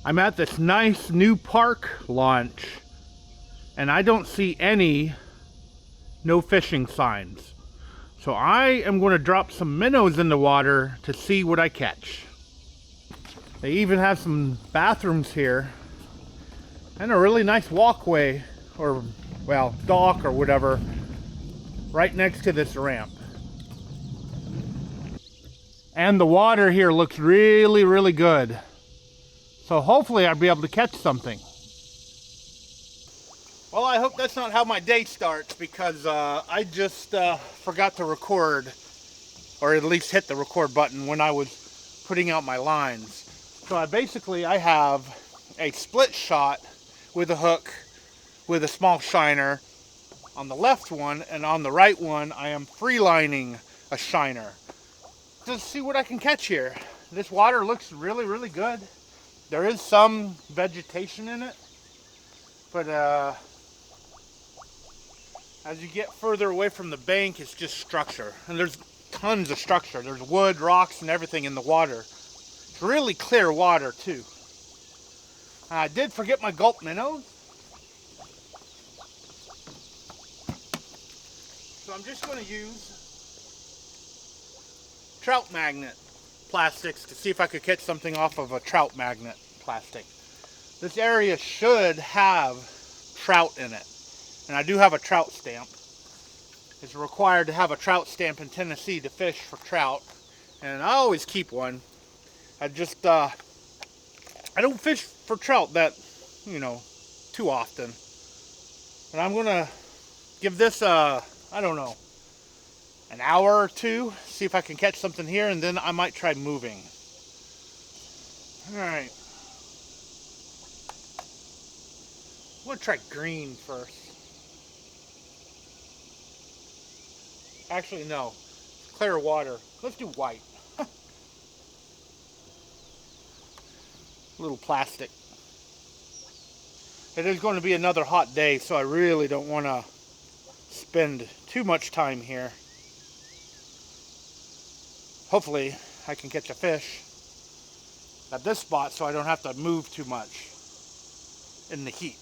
I'm at this nice new park launch and I don't see any no fishing signs. So I am going to drop some minnows in the water to see what I catch. They even have some bathrooms here and a really nice walkway, or well, dock or whatever, right next to this ramp. And the water here looks really, really good. So hopefully I'll be able to catch something. Well, I hope that's not how my day starts, because I just forgot to record, or at least hit the record button when I was putting out my lines. So I have a split shot with a hook with a small shiner on the left one, and on the right one I am freelining a shiner. Just see what I can catch here. This water looks really, really good. There is some vegetation in it, but as you get further away from the bank, it's just structure. And there's tons of structure. There's wood, rocks, and everything in the water. It's really clear water, too. I did forget my gulp minnows. So I'm just going to use trout magnet plastics to see if I could catch something off of a trout magnet plastic. This area should have trout in it. And I do have a trout stamp. It's required to have a trout stamp in Tennessee to fish for trout. And I always keep one. I don't fish for trout that, too often. But I'm going to give this, I don't know, an hour or two. See if I can catch something here, and then I might try moving. Alright. I'm going to try green first. Actually, no. Clear water. Let's do white. Little plastic. It is going to be another hot day, so I really don't want to spend too much time here. Hopefully, I can catch a fish at this spot so I don't have to move too much in the heat.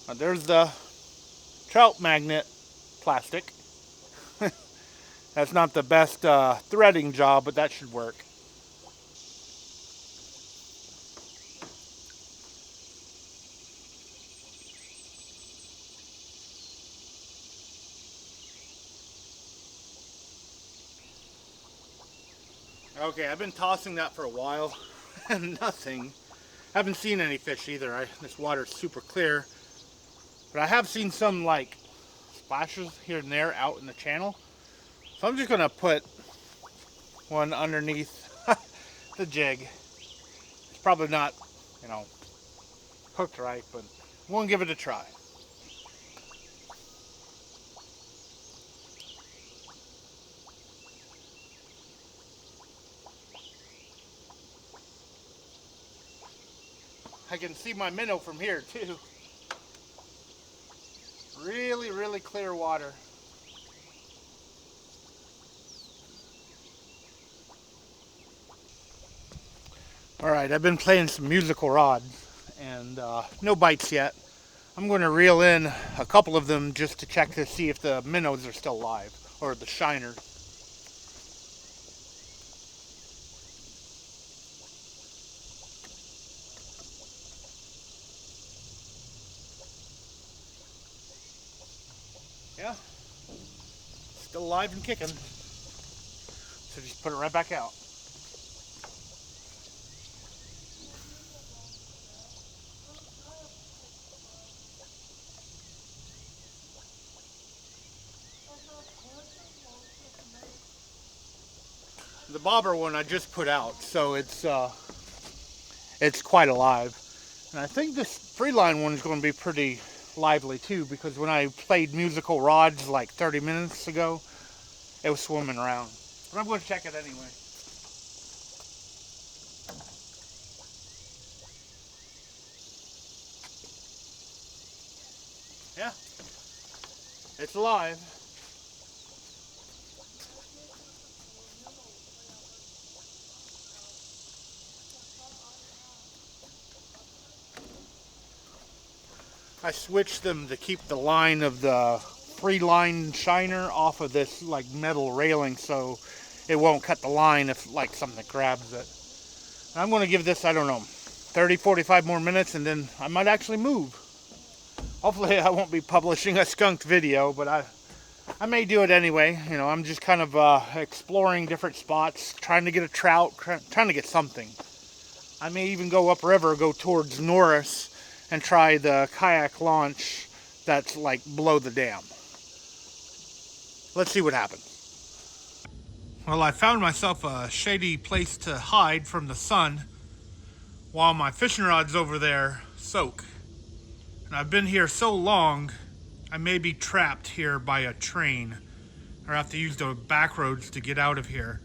Now, there's the trout magnet plastic. That's not the best threading job, but that should work. Okay, I've been tossing that for a while and nothing. Haven't seen any fish either. This water's super clear, but I have seen some like splashes here and there out in the channel. So I'm just gonna put one underneath the jig. It's probably not, hooked right, but we'll give it a try. I can see my minnow from here too. Really, really clear water. Alright, I've been playing some musical rods and no bites yet. I'm going to reel in a couple of them just to check to see if the minnows are still alive, or the shiners. Yeah, still alive and kicking. So just put it right back out. The bobber one I just put out, so it's quite alive. And I think this freeline one is going to be pretty lively too, because when I played musical rods like 30 minutes ago, it was swimming around. But I'm going to check it anyway. Yeah, it's alive. I switched them to keep the line of the free line shiner off of this like metal railing so it won't cut the line if like something grabs it. And I'm going to give this, I don't know, 30-45 more minutes and then I might actually move. Hopefully I won't be publishing a skunked video, but I may do it anyway. You know, I'm just kind of exploring different spots, trying to get a trout, trying to get something. I may even go upriver, go towards Norris, and try the kayak launch that's like below the dam. Let's see what happens. Well, I found myself a shady place to hide from the sun while my fishing rods over there soak. And I've been here so long, I may be trapped here by a train or have to use the back roads to get out of here.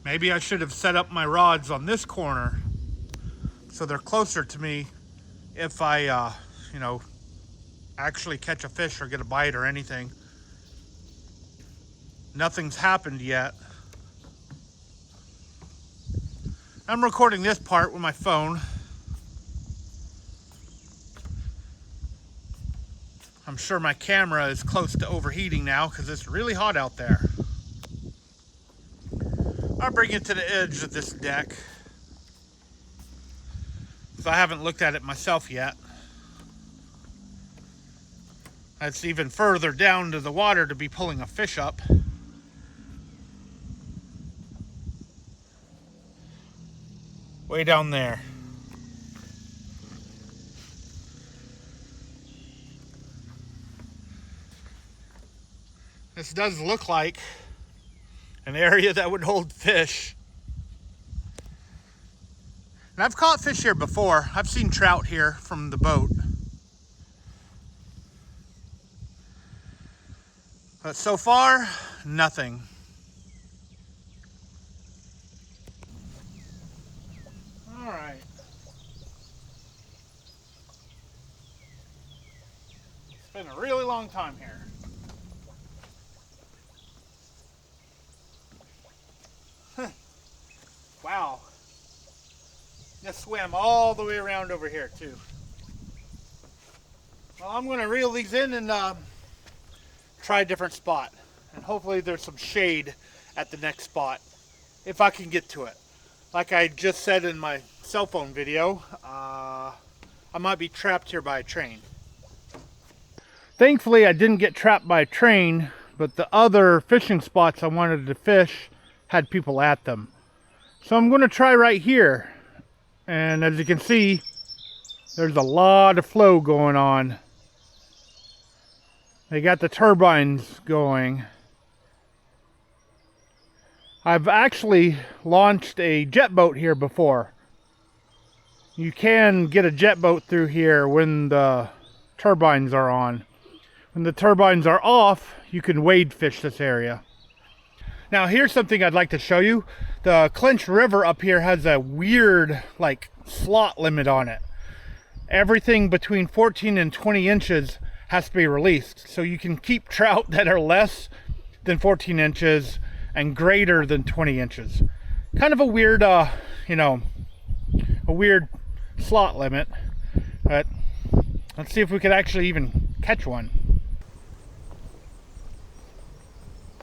Maybe I should have set up my rods on this corner so they're closer to me if I, you know, actually catch a fish or get a bite or anything. Nothing's happened yet. I'm recording this part with my phone. I'm sure my camera is close to overheating now because it's really hot out there. I'll bring it to the edge of this deck because I haven't looked at it myself yet. It's even further down to the water to be pulling a fish up. Way down there. This does look like an area that would hold fish. And I've caught fish here before. I've seen trout here from the boat. But so far, nothing. All right. It's been a really long time here. Wow. Just swam all the way around over here too. Well, I'm going to reel these in and try a different spot. And hopefully there's some shade at the next spot if I can get to it. Like I just said in my cell phone video, I might be trapped here by a train. Thankfully I didn't get trapped by a train, but the other fishing spots I wanted to fish had people at them. So I'm going to try right here. And as you can see, there's a lot of flow going on. They got the turbines going. I've actually launched a jet boat here before. You can get a jet boat through here when the turbines are on. When the turbines are off, you can wade fish this area. Now here's something I'd like to show you. The Clinch River up here has a weird like slot limit on it. Everything between 14 and 20 inches has to be released. So you can keep trout that are less than 14 inches and greater than 20 inches. Kind of a weird, you know, a weird slot limit. But let's see if we could actually even catch one.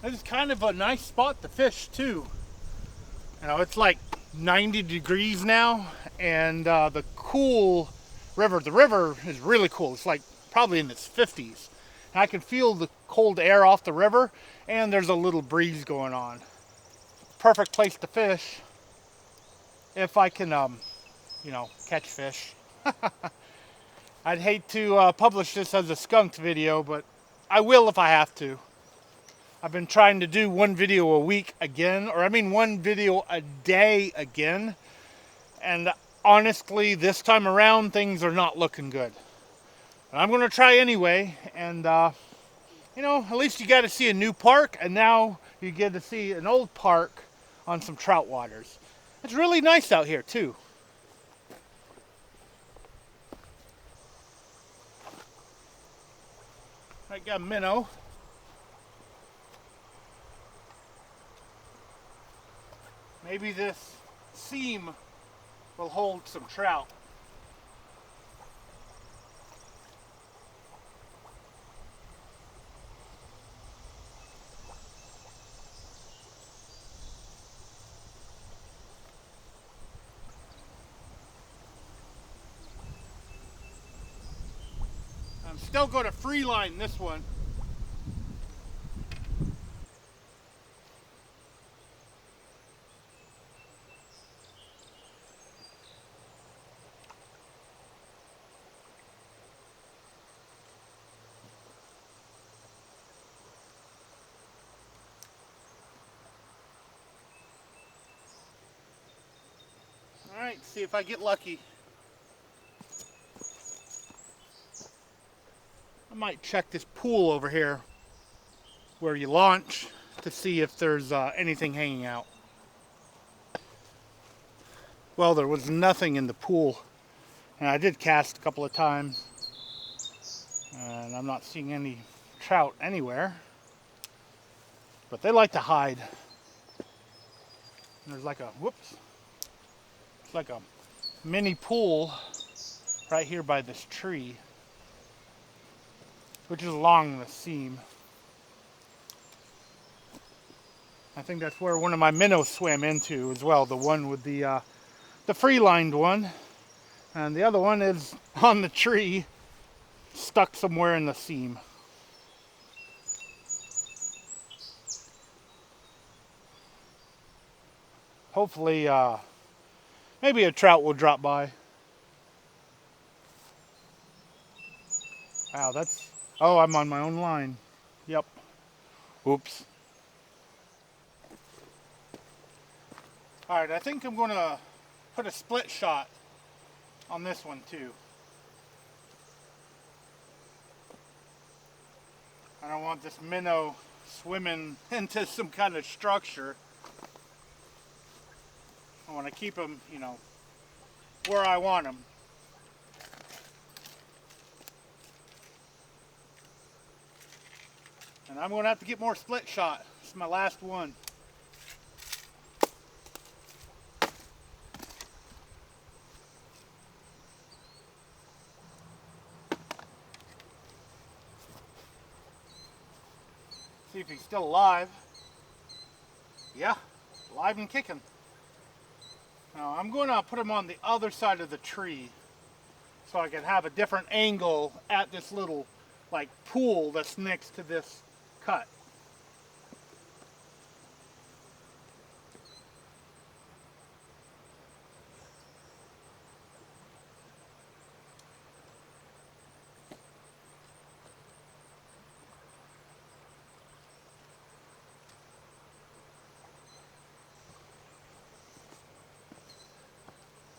This is kind of a nice spot to fish too. You know, it's like 90 degrees now, and the river is really cool. It's like probably in its 50s. And I can feel the cold air off the river, and there's a little breeze going on. Perfect place to fish if I can, you know, catch fish. I'd hate to publish this as a skunked video, but I will if I have to. I've been trying to do one video a week again, or I mean one video a day again. And honestly, this time around, things are not looking good. But I'm going to try anyway, and you know, at least you got to see a new park, and now you get to see an old park on some trout waters. It's really nice out here too. I got a minnow. Maybe this seam will hold some trout. I'm still going to free line this one. All right, see if I get lucky. I might check this pool over here where you launch to see if there's anything hanging out. Well, there was nothing in the pool, and I did cast a couple of times, and I'm not seeing any trout anywhere, but they like to hide. And there's like a, whoops, it's like a mini pool right here by this tree, which is along the seam. I think that's where one of my minnows swam into as well, the one with the free-lined one, and the other one is on the tree, stuck somewhere in the seam. Hopefully, maybe a trout will drop by. Wow, that's, oh, I'm on my own line. Yep. Oops. All right, I think I'm going to put a split shot on this one too. I don't want this minnow swimming into some kind of structure. I want to keep them, you know, where I want them. And I'm going to have to get more split shot. This is my last one. See if he's still alive. Yeah, alive and kicking. Now I'm going to put him on the other side of the tree so I can have a different angle at this little like pool that's next to this cut.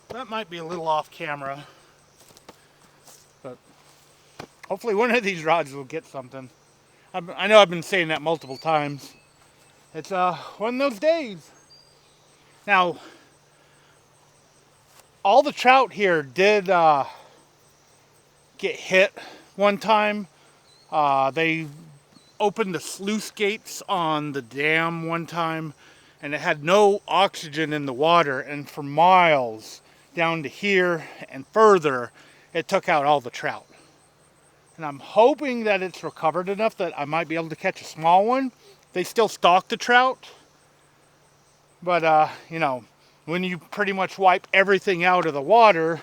That might be a little off camera, but hopefully one of these rods will get something. I know I've been saying that multiple times. It's one of those days. Now, all the trout here did get hit one time. They opened the sluice gates on the dam one time, and it had no oxygen in the water, and for miles down to here and further, it took out all the trout. And I'm hoping that it's recovered enough that I might be able to catch a small one. They still stalk the trout, but you know, when you pretty much wipe everything out of the water,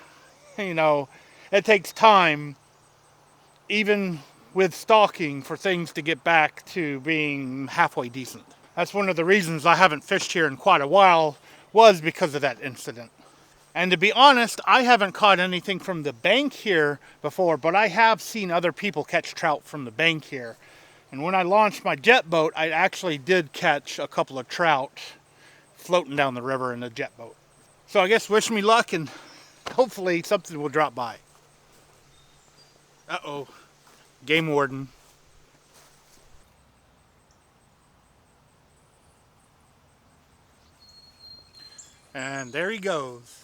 you know, it takes time, even with stalking, for things to get back to being halfway decent. That's one of the reasons I haven't fished here in quite a while, was because of that incident. And to be honest, I haven't caught anything from the bank here before, but I have seen other people catch trout from the bank here. And when I launched my jet boat, I actually did catch a couple of trout floating down the river in a jet boat. So I guess wish me luck, and hopefully something will drop by. Uh-oh, game warden. And there he goes.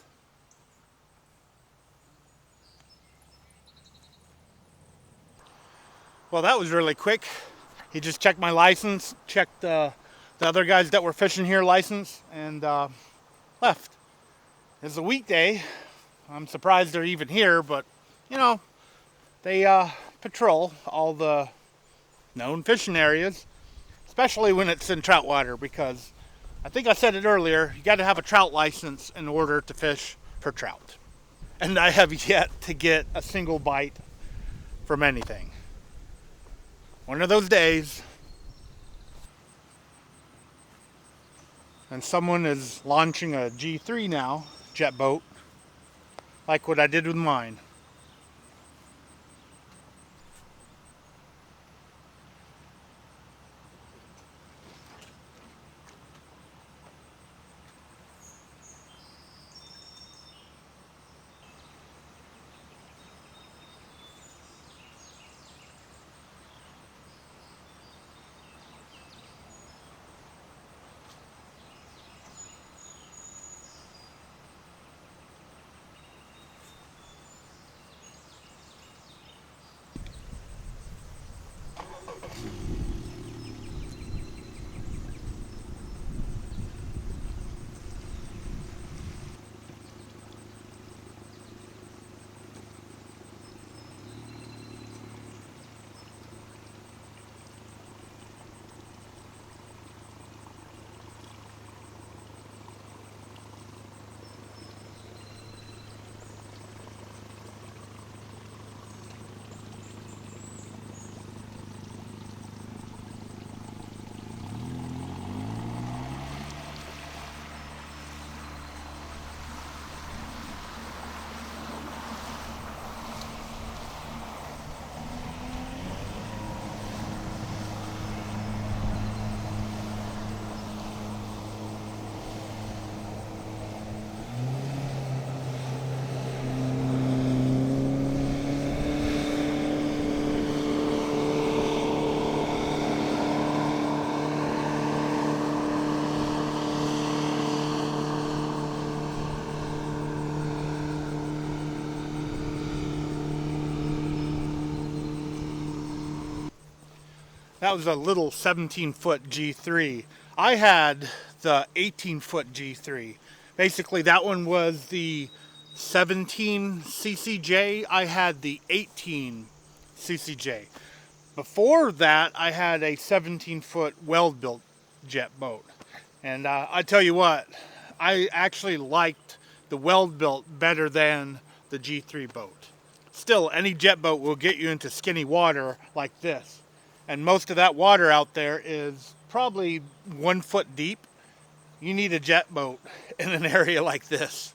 Well, that was really quick. He just checked my license, checked the other guys that were fishing here license, and left. It's a weekday. I'm surprised they're even here, but you know, they patrol all the known fishing areas, especially when it's in trout water, because I think I said it earlier, you got to have a trout license in order to fish for trout. And I have yet to get a single bite from anything. One of those days, and someone is launching a G3 now, jet boat, like what I did with mine. That was a little 17-foot G3. I had the 18-foot G3. Basically, that one was the 17 CCJ. I had the 18 CCJ. Before that, I had a 17-foot weld-built jet boat. And I tell you what, I actually liked the weld-built better than the G3 boat. Still, any jet boat will get you into skinny water like this. And most of that water out there is probably 1 foot deep. You need a jet boat in an area like this.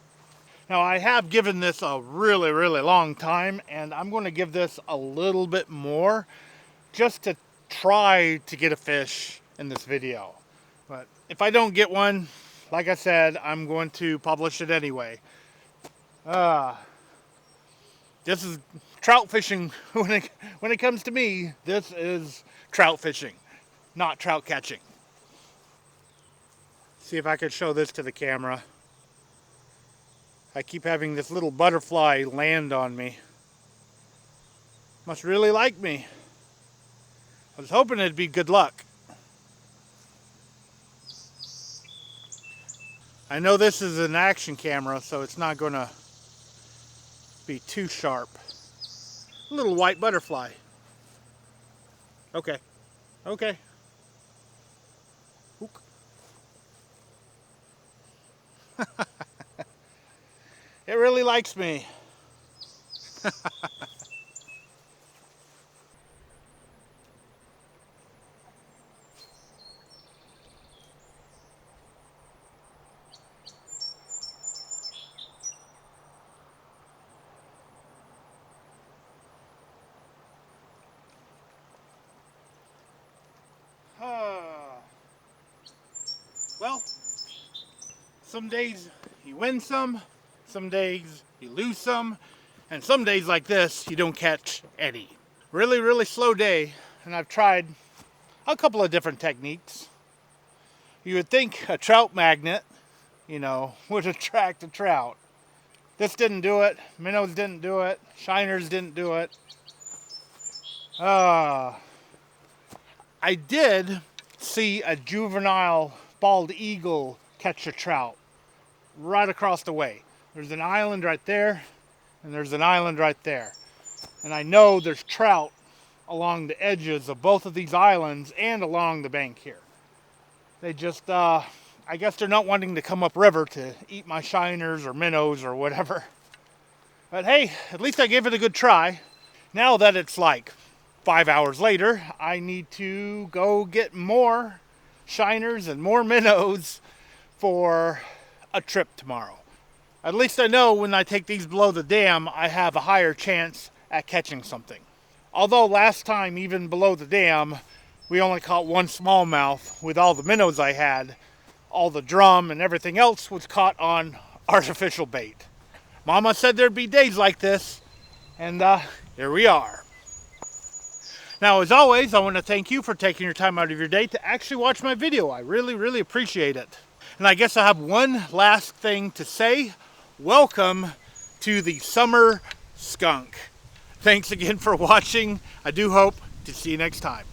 Now, I have given this a really, really long time, and I'm going to give this a little bit more just to try to get a fish in this video. But if I don't get one, like I said, I'm going to publish it anyway. This is trout fishing. When it comes to me, this is trout fishing, not trout catching. See if I can show this to the camera. I keep having this little butterfly land on me. Must really like me. I was hoping it'd be good luck. I know this is an action camera, so it's not going to be too sharp. A little white butterfly. Okay. Okay. Ook. It really likes me. Well, some days you win some days you lose some, and some days like this you don't catch any. Really, really slow day, and I've tried a couple of different techniques. You would think a trout magnet, would attract a trout. This didn't do it, minnows didn't do it, shiners didn't do it. I did see a juvenile bald eagle catch a trout right across the way. There's an island right there, and there's an island right there. And I know there's trout along the edges of both of these islands and along the bank here. They just, I guess they're not wanting to come upriver to eat my shiners or minnows or whatever. But hey, at least I gave it a good try. Now that it's like 5 hours later, I need to go get more shiners and more minnows for a trip tomorrow. At least I know when I take these below the dam, I have a higher chance at catching something. Although last time, even below the dam, we only caught one smallmouth with all the minnows I had. All the drum and everything else was caught on artificial bait. Mama said there'd be days like this, and here we are. Now, as always, I want to thank you for taking your time out of your day to actually watch my video. I really, really appreciate it. And I guess I have one last thing to say. Welcome to the summer skunk. Thanks again for watching. I do hope to see you next time.